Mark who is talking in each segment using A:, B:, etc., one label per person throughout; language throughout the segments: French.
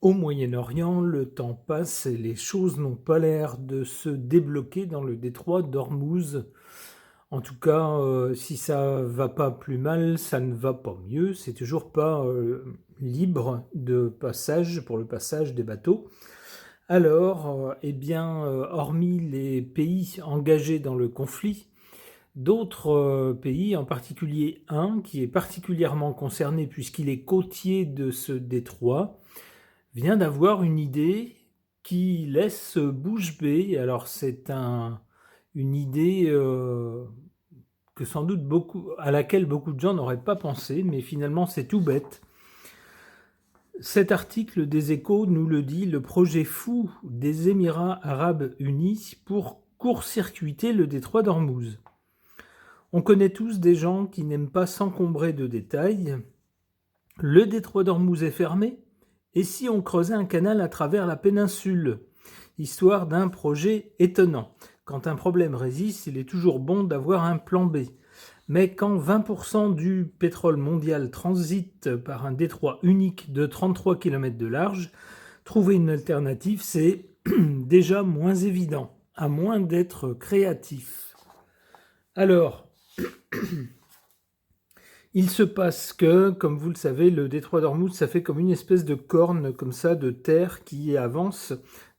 A: Au Moyen-Orient, le temps passe et les choses n'ont pas l'air de se débloquer dans le détroit d'Ormuz. En tout cas, si ça va pas plus mal, ça ne va pas mieux. C'est toujours pas libre de passage pour le passage des bateaux. Alors, hormis les pays engagés dans le conflit, d'autres pays, en particulier un qui est particulièrement concerné puisqu'il est côtier de ce détroit, vient d'avoir une idée qui laisse bouche bée. Alors une idée que sans doute à laquelle beaucoup de gens n'auraient pas pensé, mais finalement c'est tout bête. Cet article des Échos nous le dit, le projet fou des Émirats arabes unis pour court-circuiter le détroit d'Ormuz. On connaît tous des gens qui n'aiment pas s'encombrer de détails. Le détroit d'Ormuz est fermé. Et si on creusait un canal à travers la péninsule, histoire d'un projet étonnant. Quand un problème résiste, il est toujours bon d'avoir un plan B. Mais quand 20% du pétrole mondial transite par un détroit unique de 33 km de large, trouver une alternative, c'est déjà moins évident, à moins d'être créatif. Alors, il se passe que, comme vous le savez, le détroit d'Ormuz, ça fait comme une espèce de corne comme ça de terre qui avance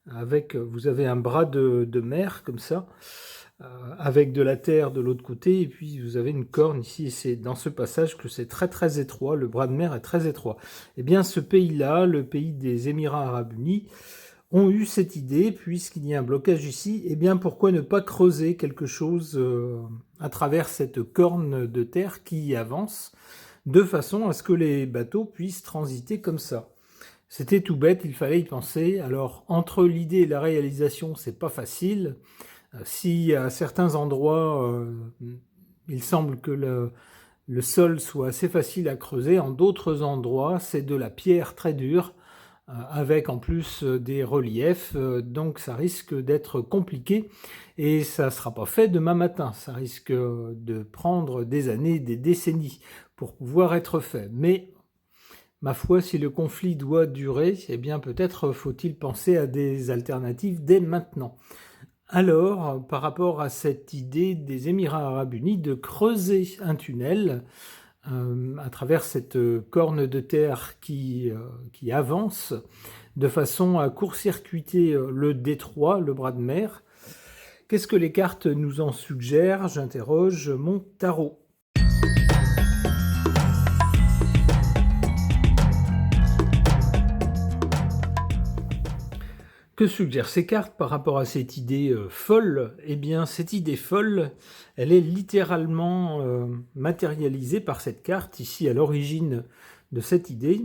A: avec, vous avez un bras de mer comme ça, avec de la terre de l'autre côté, et puis vous avez une corne ici, et c'est dans ce passage que c'est très très étroit, le bras de mer est très étroit. Eh bien ce pays-là, le pays des Émirats arabes unis, ont eu cette idée, puisqu'il y a un blocage ici, eh bien pourquoi ne pas creuser quelque chose à travers cette corne de terre qui avance, de façon à ce que les bateaux puissent transiter comme ça. C'était tout bête, il fallait y penser. Alors entre l'idée et la réalisation, c'est pas facile. Si à certains endroits, il semble que le sol soit assez facile à creuser, en d'autres endroits, c'est de la pierre très dure, avec en plus des reliefs, donc ça risque d'être compliqué et ça ne sera pas fait demain matin, ça risque de prendre des années, des décennies pour pouvoir être fait. Mais ma foi, si le conflit doit durer, eh bien peut-être faut-il penser à des alternatives dès maintenant. Alors, par rapport à cette idée des Émirats arabes unis de creuser un tunnel à travers cette corne de terre qui avance, de façon à court-circuiter le détroit, le bras de mer. Qu'est-ce que les cartes nous en suggèrent? J'interroge mon tarot. Que suggèrent ces cartes par rapport à cette idée folle? Eh bien, cette idée folle, elle est littéralement matérialisée par cette carte, ici à l'origine de cette idée.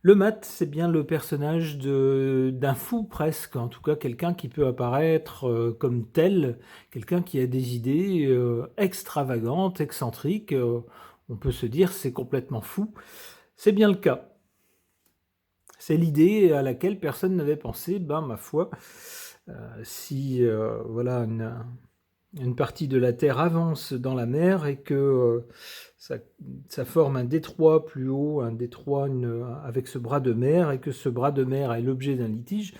A: Le mat, c'est bien le personnage d'un fou presque, en tout cas quelqu'un qui peut apparaître comme tel, quelqu'un qui a des idées extravagantes, excentriques, on peut se dire c'est complètement fou. C'est bien le cas. C'est l'idée à laquelle personne n'avait pensé, ma foi, si voilà une partie de la Terre avance dans la mer et que ça forme un détroit plus haut, un détroit avec ce bras de mer, et que ce bras de mer est l'objet d'un litige,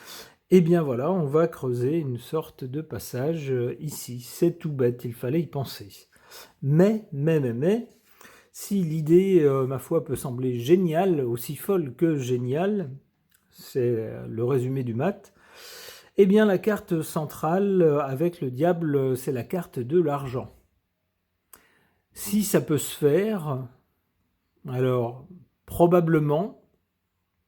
A: eh bien voilà, on va creuser une sorte de passage ici. C'est tout bête, il fallait y penser. Mais, si l'idée, ma foi, peut sembler géniale, aussi folle que géniale, c'est le résumé du mat, eh bien la carte centrale avec le diable, c'est la carte de l'argent. Si ça peut se faire, alors probablement,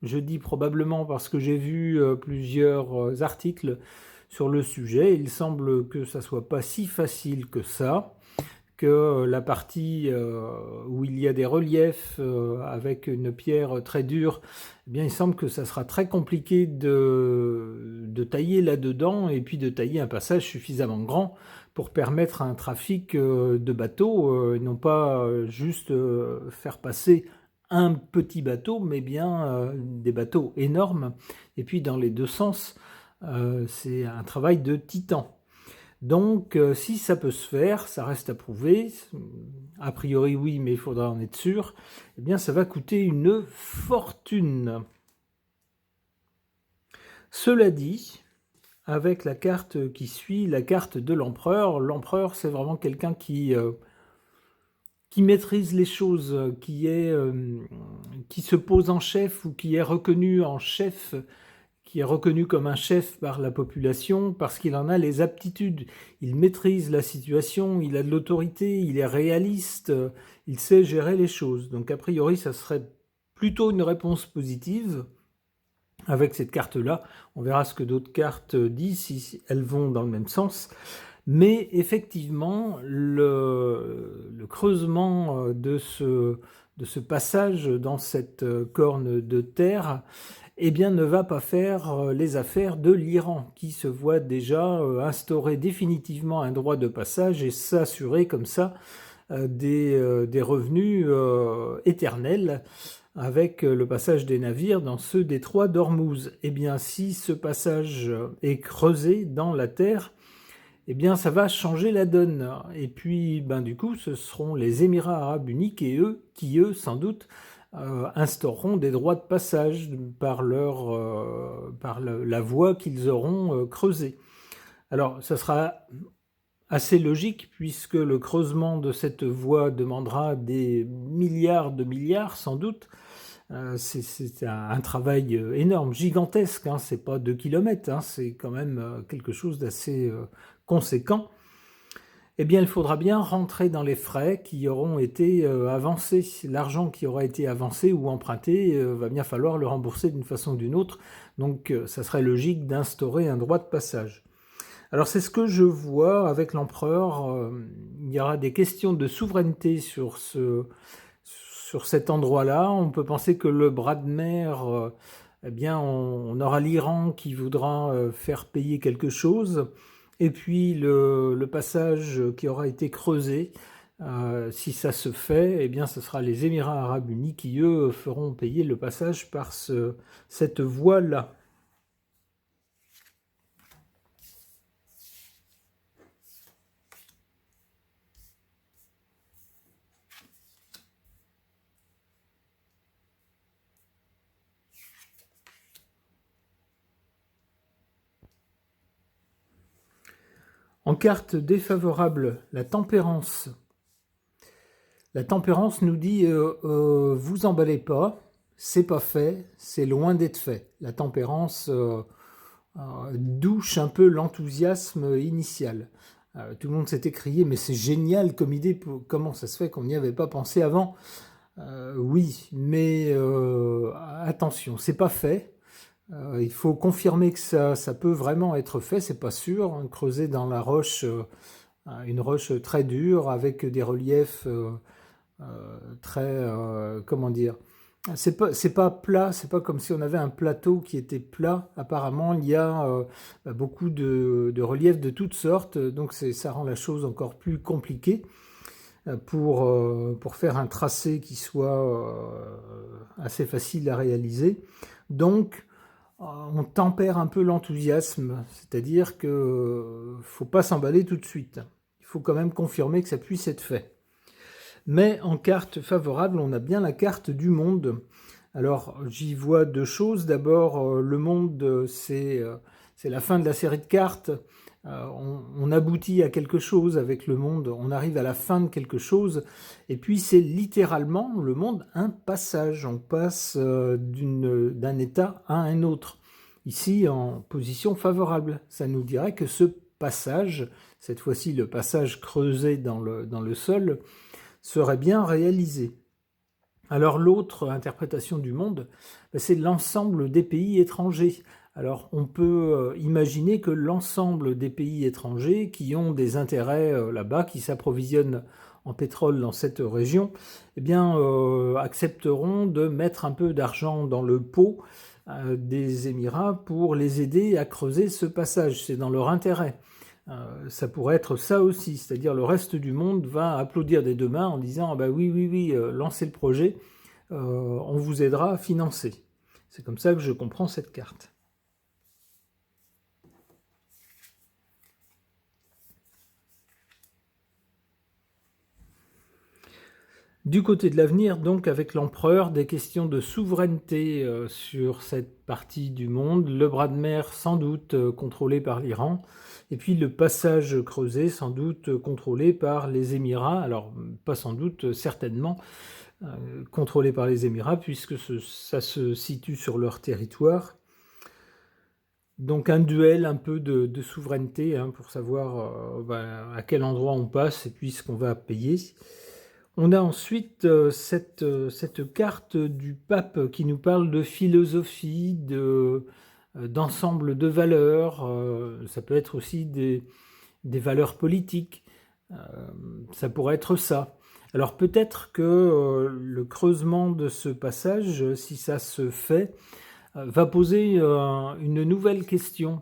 A: je dis probablement parce que j'ai vu plusieurs articles sur le sujet, il semble que ça soit pas si facile que ça, que la partie où il y a des reliefs avec une pierre très dure, eh bien, il semble que ça sera très compliqué de tailler là-dedans et puis de tailler un passage suffisamment grand pour permettre un trafic de bateaux, et non pas juste faire passer un petit bateau, mais bien des bateaux énormes. Et puis dans les deux sens, c'est un travail de titan. Donc, si ça peut se faire, ça reste à prouver. A priori, oui, mais il faudra en être sûr. Eh bien, ça va coûter une fortune. Cela dit, avec la carte qui suit, la carte de l'empereur, l'empereur c'est vraiment quelqu'un qui maîtrise les choses, qui se pose en chef ou qui est reconnu en chef, qui est reconnu comme un chef par la population parce qu'il en a les aptitudes. Il maîtrise la situation, il a de l'autorité, il est réaliste, il sait gérer les choses. Donc a priori, ça serait plutôt une réponse positive avec cette carte-là. On verra ce que d'autres cartes disent, si elles vont dans le même sens. Mais effectivement, le creusement de ce passage dans cette corne de terre, eh bien, ne va pas faire les affaires de l'Iran, qui se voit déjà instaurer définitivement un droit de passage et s'assurer comme ça des revenus éternels avec le passage des navires dans ce détroit d'Ormuz. Eh bien, si ce passage est creusé dans la terre, eh bien, ça va changer la donne. Et puis, ben, du coup, ce seront les Émirats arabes unis qui, eux, sans doute, instaureront des droits de passage par la voie qu'ils auront creusée. Alors, ça sera assez logique puisque le creusement de cette voie demandera des milliards de milliards, sans doute. C'est un travail énorme, gigantesque, hein, c'est pas 2 kilomètres, hein, c'est quand même quelque chose d'assez conséquent. Eh bien, il faudra bien rentrer dans les frais qui auront été avancés. L'argent qui aura été avancé ou emprunté, va bien falloir le rembourser d'une façon ou d'une autre. Donc, ça serait logique d'instaurer un droit de passage. Alors, c'est ce que je vois avec l'empereur. Il y aura des questions de souveraineté sur cet endroit-là. On peut penser que le bras de mer, eh bien, on aura l'Iran qui voudra faire payer quelque chose. Et puis le passage qui aura été creusé, si ça se fait, eh bien, ce sera les Émirats arabes unis qui, eux, feront payer le passage par cette voie-là. En carte défavorable, la tempérance. La tempérance nous dit vous emballez pas, c'est pas fait, c'est loin d'être fait. La tempérance douche un peu l'enthousiasme initial. Tout le monde s'est écrié, mais c'est génial comme idée, comment ça se fait qu'on n'y avait pas pensé avant? Oui, mais attention, c'est pas fait. Il faut confirmer que ça peut vraiment être fait, c'est pas sûr, hein. Creuser dans la roche, une roche très dure avec des reliefs très, comment dire, c'est pas plat, c'est pas comme si on avait un plateau qui était plat. Apparemment, il y a beaucoup de reliefs de toutes sortes, donc ça rend la chose encore plus compliquée pour faire un tracé qui soit assez facile à réaliser. Donc, on tempère un peu l'enthousiasme, c'est-à-dire que faut pas s'emballer tout de suite. Il faut quand même confirmer que ça puisse être fait. Mais en carte favorable, on a bien la carte du monde. Alors, j'y vois deux choses. D'abord, le monde, c'est la fin de la série de cartes. On aboutit à quelque chose avec le monde, on arrive à la fin de quelque chose. Et puis, c'est littéralement, le monde, un passage. On passe d'un état à un autre. Ici, en position favorable. Ça nous dirait que ce passage, cette fois-ci le passage creusé dans le sol, serait bien réalisé. Alors l'autre interprétation du monde, c'est l'ensemble des pays étrangers. Alors on peut imaginer que l'ensemble des pays étrangers qui ont des intérêts là-bas, qui s'approvisionnent en pétrole dans cette région, eh bien, accepteront de mettre un peu d'argent dans le pot des Émirats pour les aider à creuser ce passage. C'est dans leur intérêt. Ça pourrait être ça aussi, c'est-à-dire le reste du monde va applaudir des deux mains en disant ah bah oui, oui, oui, lancez le projet, on vous aidera à financer. C'est comme ça que je comprends cette carte. Du côté de l'avenir, donc, avec l'empereur, des questions de souveraineté sur cette partie du monde, le bras de mer sans doute contrôlé par l'Iran, et puis le passage creusé sans doute contrôlé par les Émirats, alors pas sans doute, certainement contrôlé par les Émirats, puisque ça se situe sur leur territoire. Donc un duel un peu de souveraineté pour savoir à quel endroit on passe et puis ce qu'on va payer. On a ensuite cette carte du pape qui nous parle de philosophie, d'ensemble de valeurs. Ça peut être aussi des valeurs politiques. Ça pourrait être ça. Alors peut-être que le creusement de ce passage, si ça se fait, va poser une nouvelle question.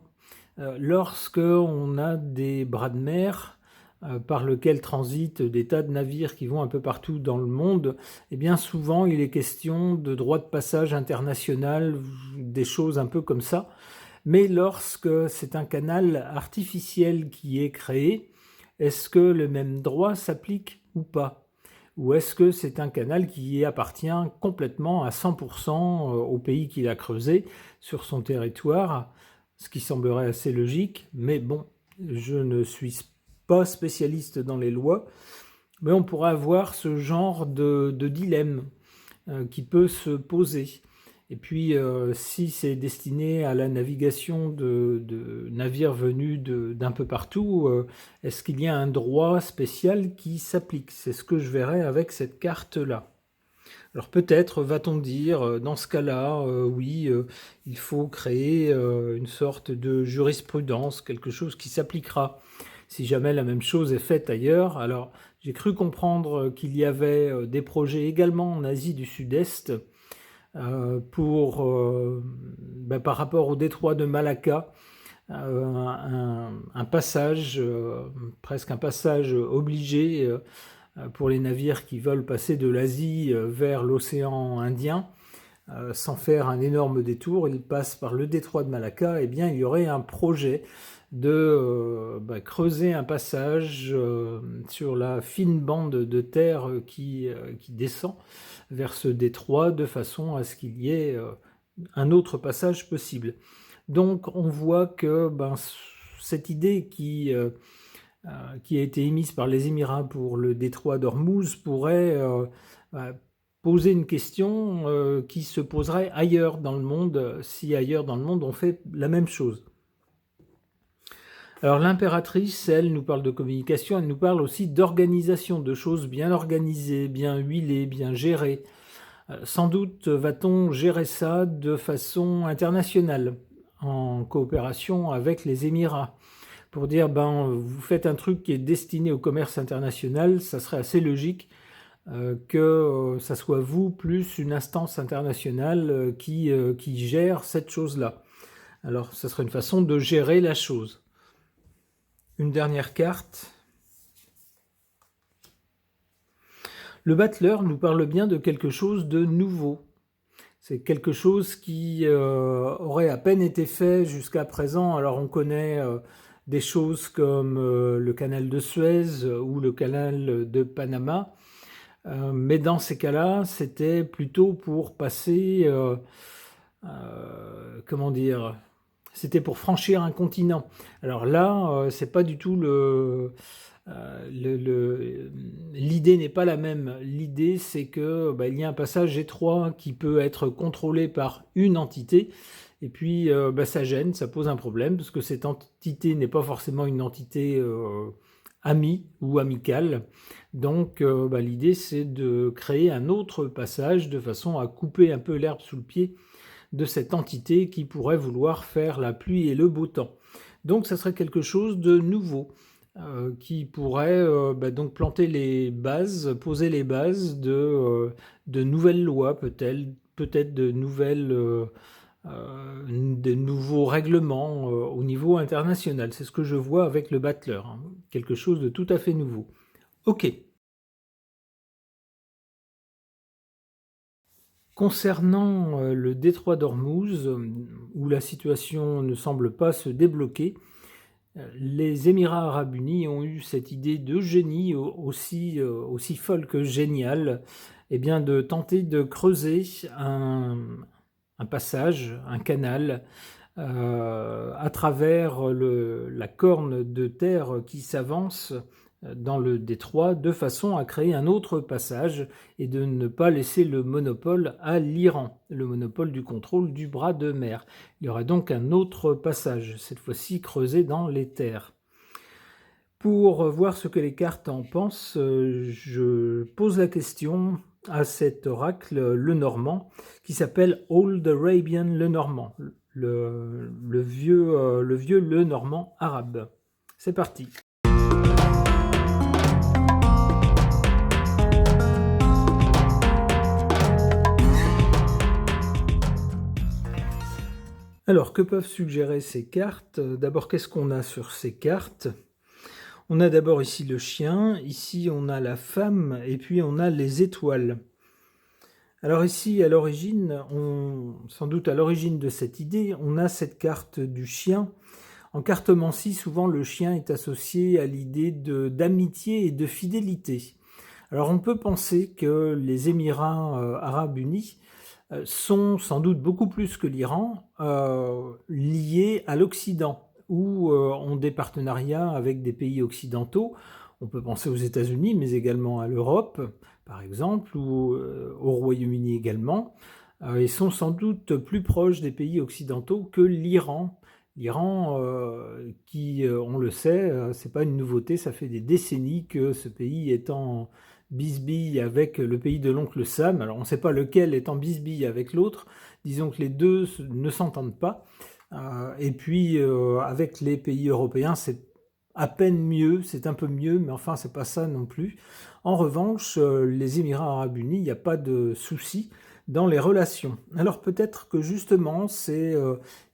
A: Lorsque on a des bras de mer par lesquels transitent des tas de navires qui vont un peu partout dans le monde, eh bien souvent il est question de droit de passage international, des choses un peu comme ça. Mais lorsque c'est un canal artificiel qui est créé, est-ce que le même droit s'applique ou pas? Ou est-ce que c'est un canal qui appartient complètement à 100% au pays qu'il a creusé sur son territoire, ce qui semblerait assez logique, mais bon, je ne suis pas spécialiste dans les lois, mais on pourrait avoir ce genre de dilemme qui peut se poser. Et puis, si c'est destiné à la navigation de navires venus d'un peu partout, est-ce qu'il y a un droit spécial qui s'applique? C'est ce que je verrai avec cette carte-là. Alors peut-être va-t-on dire, dans ce cas-là, oui, il faut créer une sorte de jurisprudence, quelque chose qui s'appliquera. Si jamais la même chose est faite ailleurs. Alors j'ai cru comprendre qu'il y avait des projets également en Asie du Sud-Est par rapport au détroit de Malacca, un passage, presque un passage obligé pour les navires qui veulent passer de l'Asie vers l'océan Indien, sans faire un énorme détour, ils passent par le détroit de Malacca. Eh bien, il y aurait un projet de creuser un passage sur la fine bande de terre qui descend vers ce détroit de façon à ce qu'il y ait un autre passage possible. Donc on voit que cette idée qui a été émise par les Émirats pour le détroit d'Ormuz pourrait poser une question qui se poserait ailleurs dans le monde, si ailleurs dans le monde on fait la même chose. Alors l'impératrice, elle nous parle de communication, elle nous parle aussi d'organisation, de choses bien organisées, bien huilées, bien gérées. Sans doute va-t-on gérer ça de façon internationale, en coopération avec les Émirats. Pour dire, vous faites un truc qui est destiné au commerce international, ça serait assez logique que ça soit vous plus une instance internationale qui gère cette chose-là. Alors ça serait une façon de gérer la chose. Une dernière carte. Le battleur nous parle bien de quelque chose de nouveau. C'est quelque chose qui aurait à peine été fait jusqu'à présent. Alors on connaît des choses comme le canal de Suez ou le canal de Panama. Mais dans ces cas-là, c'était plutôt pour passer, comment dire, c'était pour franchir un continent. Alors là, c'est pas du tout l'idée n'est pas la même. L'idée, c'est que il y a un passage étroit qui peut être contrôlé par une entité, et puis ça gêne, ça pose un problème, parce que cette entité n'est pas forcément une entité amie ou amicale. Donc l'idée, c'est de créer un autre passage de façon à couper un peu l'herbe sous le pied de cette entité qui pourrait vouloir faire la pluie et le beau temps. Donc ça serait quelque chose de nouveau qui pourrait donc planter les bases, poser les bases de nouvelles lois, peut-être de nouveaux règlements au niveau international. C'est ce que je vois avec le battleur, quelque chose de tout à fait nouveau. Ok. Concernant le détroit d'Ormuz, où la situation ne semble pas se débloquer, Les Émirats arabes unis ont eu cette idée de génie aussi folle que géniale, eh bien de tenter de creuser un passage, un canal, à travers la corne de terre qui s'avance dans le détroit, de façon à créer un autre passage et de ne pas laisser le monopole à l'Iran, le monopole du contrôle du bras de mer. Il y aura donc un autre passage, cette fois-ci creusé dans les terres. Pour voir ce que les cartes en pensent, je pose la question à cet oracle Lenormand qui s'appelle Old Arabian Lenormand, le vieux Lenormand arabe. C'est parti. Alors, que peuvent suggérer ces cartes? D'abord, qu'est-ce qu'on a sur ces cartes? On a d'abord ici le chien, ici on a la femme, et puis on a les étoiles. Alors ici, à l'origine, sans doute à l'origine de cette idée, on a cette carte du chien. En cartomancie, souvent le chien est associé à l'idée d'amitié et de fidélité. Alors on peut penser que les Émirats arabes unis sont sans doute beaucoup plus que l'Iran liés à l'Occident, ou ont des partenariats avec des pays occidentaux. On peut penser aux États-Unis, mais également à l'Europe, par exemple, ou au Royaume-Uni également. Ils sont sans doute plus proches des pays occidentaux que l'Iran. L'Iran, qui, on le sait, c'est pas une nouveauté, ça fait des décennies que ce pays est en bisbille avec le pays de l'oncle Sam. Alors on ne sait pas lequel est en bisbille avec l'autre, disons que les deux ne s'entendent pas. Et puis avec les pays européens, c'est à peine mieux, c'est un peu mieux, mais enfin c'est pas ça non plus. En revanche, les Émirats arabes unis, il n'y a pas de souci dans les relations. Alors peut-être que justement c'est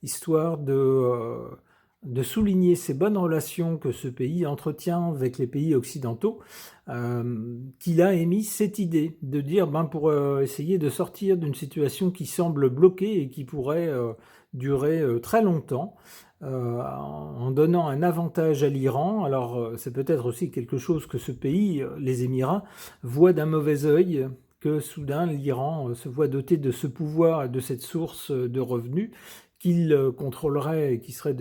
A: histoire de souligner ces bonnes relations que ce pays entretient avec les pays occidentaux, qu'il a émis cette idée de dire, pour essayer de sortir d'une situation qui semble bloquée et qui pourrait durer très longtemps, en donnant un avantage à l'Iran. Alors c'est peut-être aussi quelque chose que ce pays, les Émirats, voit d'un mauvais œil, que soudain l'Iran se voit doté de ce pouvoir et de cette source de revenus qu'il contrôlerait et qui serait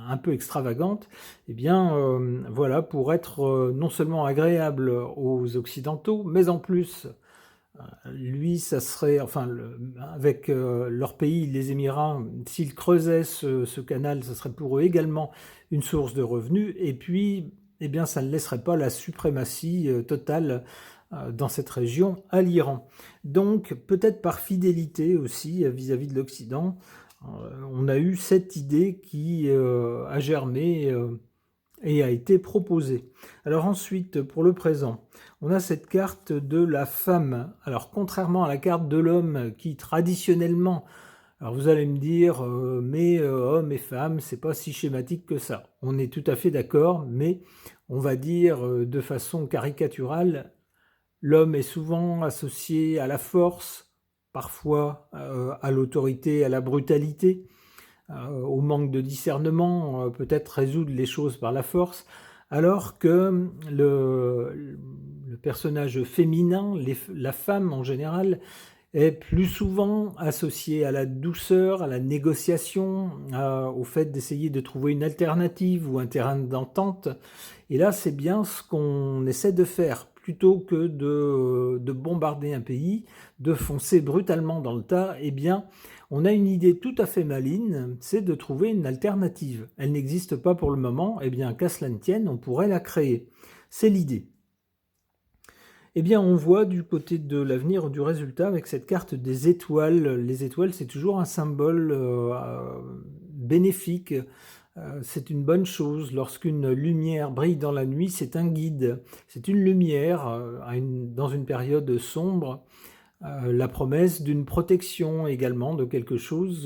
A: un peu extravagante, eh bien voilà, pour être non seulement agréable aux Occidentaux, mais en plus, lui, ça serait, enfin, avec leur pays, les Émirats, s'ils creusaient ce canal, ça serait pour eux également une source de revenus, et puis, eh bien, ça ne laisserait pas la suprématie totale dans cette région à l'Iran. Donc, peut-être par fidélité aussi vis-à-vis de l'Occident, on a eu cette idée qui a germé et a été proposée. Alors ensuite, pour le présent, on a cette carte de la femme. Alors contrairement à la carte de l'homme qui traditionnellement, alors vous allez me dire, mais hommes et femmes, c'est pas si schématique que ça. On est tout à fait d'accord, mais on va dire de façon caricaturale, l'homme est souvent associé à la force, parfois à l'autorité, à la brutalité, au manque de discernement, peut-être résoudre les choses par la force, alors que le personnage féminin, la femme en général, est plus souvent associée à la douceur, à la négociation, au fait d'essayer de trouver une alternative ou un terrain d'entente. Et là, c'est bien ce qu'on essaie de faire. Plutôt que de bombarder un pays, de foncer brutalement dans le tas, eh bien, on a une idée tout à fait maligne, c'est de trouver une alternative. Elle n'existe pas pour le moment, eh bien, qu'à cela ne tienne, on pourrait la créer. C'est l'idée. Eh bien, on voit du côté de l'avenir du résultat avec cette carte des étoiles. Les étoiles, c'est toujours un symbole bénéfique. C'est une bonne chose. Lorsqu'une lumière brille dans la nuit, c'est un guide. C'est une lumière dans une période sombre. La promesse d'une protection également, de quelque chose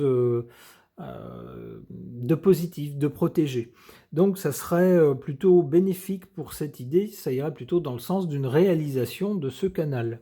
A: de positif, de protégé. Donc ça serait plutôt bénéfique pour cette idée, ça irait plutôt dans le sens d'une réalisation de ce canal.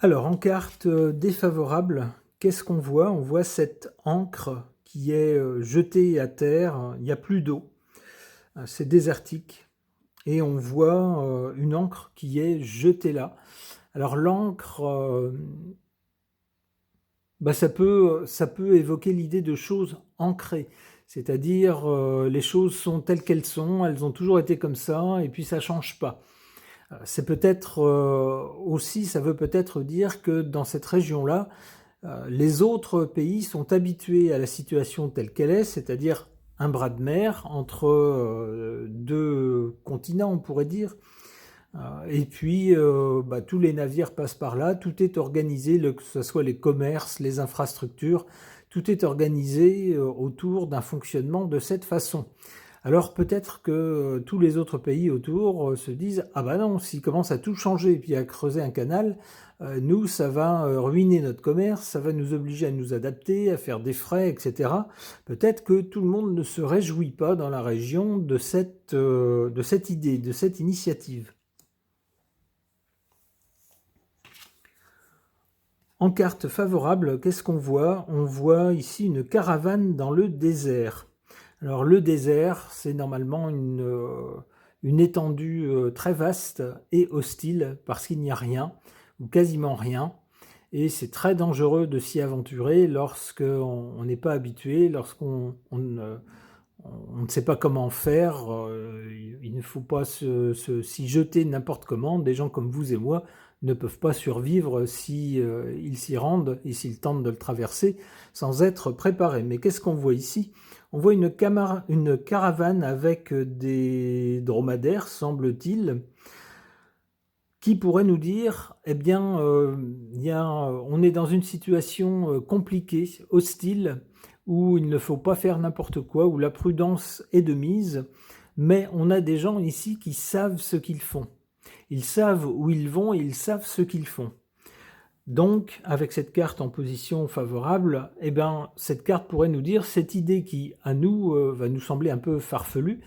A: Alors, en carte défavorable, qu'est-ce qu'on voit? On voit cette encre qui est jetée à terre, il n'y a plus d'eau, c'est désertique, et on voit une encre qui est jetée là. Alors l'encre, ça peut évoquer l'idée de choses ancrées, c'est-à-dire les choses sont telles qu'elles sont, elles ont toujours été comme ça, et puis ça change pas. C'est peut-être aussi, ça veut peut-être dire que dans cette région-là, les autres pays sont habitués à la situation telle qu'elle est, c'est-à-dire un bras de mer entre deux continents, on pourrait dire. Et puis, tous les navires passent par là, tout est organisé, que ce soit les commerces, les infrastructures, tout est organisé autour d'un fonctionnement de cette façon. Alors peut-être que tous les autres pays autour se disent « Ah bah non, s'ils commencent à tout changer et puis à creuser un canal, nous, ça va ruiner notre commerce, ça va nous obliger à nous adapter, à faire des frais, etc. » Peut-être que tout le monde ne se réjouit pas dans la région de cette idée, de cette initiative. En carte favorable, qu'est-ce qu'on voit? On voit ici une caravane dans le désert. Alors le désert, c'est normalement une étendue très vaste et hostile parce qu'il n'y a rien, ou quasiment rien. Et c'est très dangereux de s'y aventurer lorsqu'on n'est pas habitué, lorsqu'on ne sait pas comment faire. Il ne faut pas s'y jeter n'importe comment. Des gens comme vous et moi ne peuvent pas survivre si ils s'y rendent et s'ils tentent de le traverser sans être préparés. Mais qu'est-ce qu'on voit ici? On voit une caravane avec des dromadaires, semble-t-il, qui pourrait nous dire, eh bien, on est dans une situation compliquée, hostile, où il ne faut pas faire n'importe quoi, où la prudence est de mise, mais on a des gens ici qui savent ce qu'ils font. Ils savent où ils vont et ils savent ce qu'ils font. Donc, avec cette carte en position favorable, eh bien, cette carte pourrait nous dire cette idée qui, à nous, va nous sembler un peu farfelue,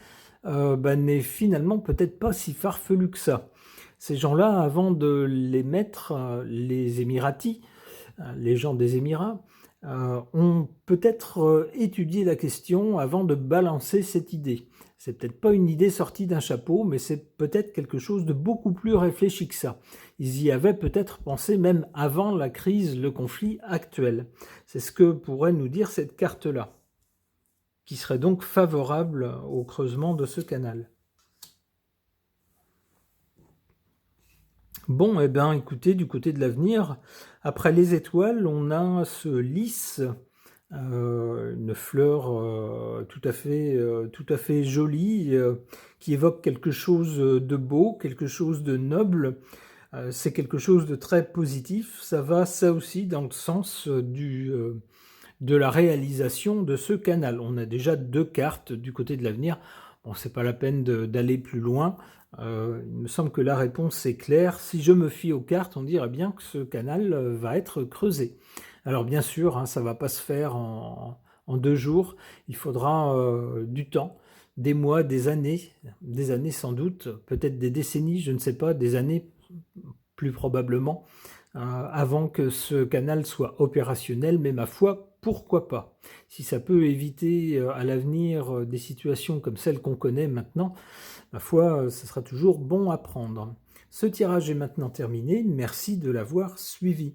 A: n'est finalement peut-être pas si farfelue que ça. Ces gens-là, avant de les mettre, les Émiratis, les gens des Émirats, ont peut-être étudié la question avant de balancer cette idée. C'est peut-être pas une idée sortie d'un chapeau, mais c'est peut-être quelque chose de beaucoup plus réfléchi que ça. Ils y avaient peut-être pensé même avant la crise, le conflit actuel. C'est ce que pourrait nous dire cette carte-là, qui serait donc favorable au creusement de ce canal. Bon, eh bien, écoutez, du côté de l'avenir, après les étoiles, on a ce lys, une fleur tout à fait jolie, qui évoque quelque chose de beau, quelque chose de noble. C'est quelque chose de très positif. Ça va, ça aussi, dans le sens de la réalisation de ce canal. On a déjà 2 cartes du côté de l'avenir. Bon, c'est pas la peine d'aller plus loin. Il me semble que la réponse est claire. Si je me fie aux cartes, on dirait bien que ce canal va être creusé. Alors bien sûr, hein, ça ne va pas se faire en 2 jours. Il faudra du temps, des mois, des années sans doute, peut-être des décennies, je ne sais pas, des années plus probablement, avant que ce canal soit opérationnel, mais ma foi, pourquoi pas? Si ça peut éviter à l'avenir des situations comme celles qu'on connaît maintenant, ma foi, ce sera toujours bon à prendre. Ce tirage est maintenant terminé, merci de l'avoir suivi.